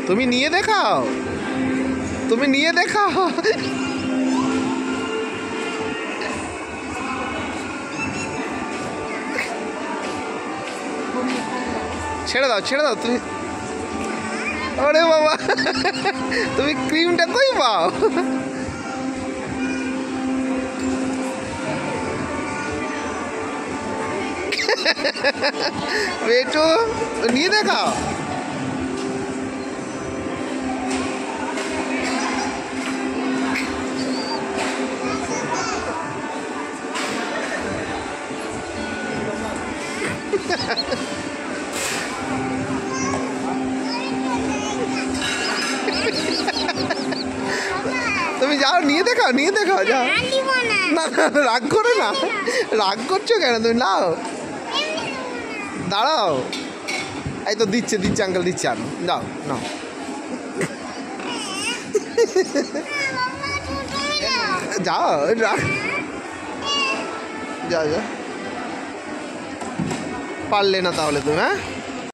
তুমি নিয়ে দেখাও, তুমি নিয়ে দেখাও। ছেড়ে দাও, ছেড়ে দাও তুমি। ওরে বাবা, তুমি ক্রিমটা কই পাও? বেটু নিয়ে দেখাও। তুমি যাও, নিয়ে দেখাও, নিয়ে দেখাও, যাও। না না, রাগ করে না, রাগ করছো কেন? তুমি নাও, দাঁড়াও। এই তো দিচ্ছে, দিচ্ছে আঙ্কেল, দিচ্ছে। আর দাও, নাও। যাও, রাগ, যাও যাও। পারলে না তাহলে তুমি, হ্যাঁ।